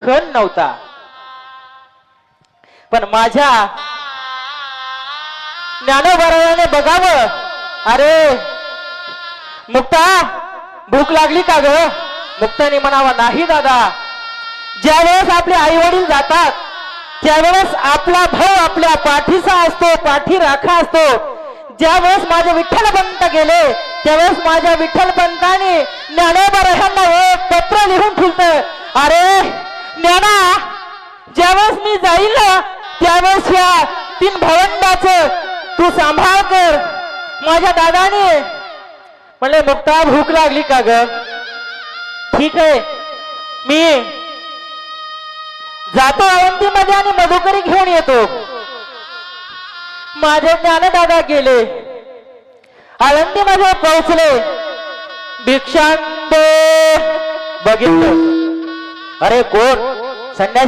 कण नव्हता. पण माझ्या ज्ञानोबराने बघावं, अरे मुक्ता भूक लागली का ग? मुक्ताने म्हणावा, नाही दादा. ज्यावेळेस आपले आई वडील जातात त्यावेळेस आपला भाऊ आपल्या पाठीचा असतो, पाठी राखा असतो. ज्यावेळेस माझे विठ्ठलपंत गेले त्यावेळेस माझ्या विठ्ठलपंताने ज्ञानोबरायांना एक पत्र लिहून ठेवलं, अरे ज्ञाना, ज्यावेळेस मी जाईल ना त्यावेळेस या 3 भावंडाचं तू सांभाळ कर. माझ्या दादाने म्हणले, मुक्ता भूक लागली का ग? ठीक आहे, मी जातो आळंदीमध्ये आणि मधुकरी घेऊन येतो. माझे ज्ञानदादा गेले, आळंदीमध्ये पोहोचले. भिक्षांदे बघितलं, अरे कोण? संन्यासी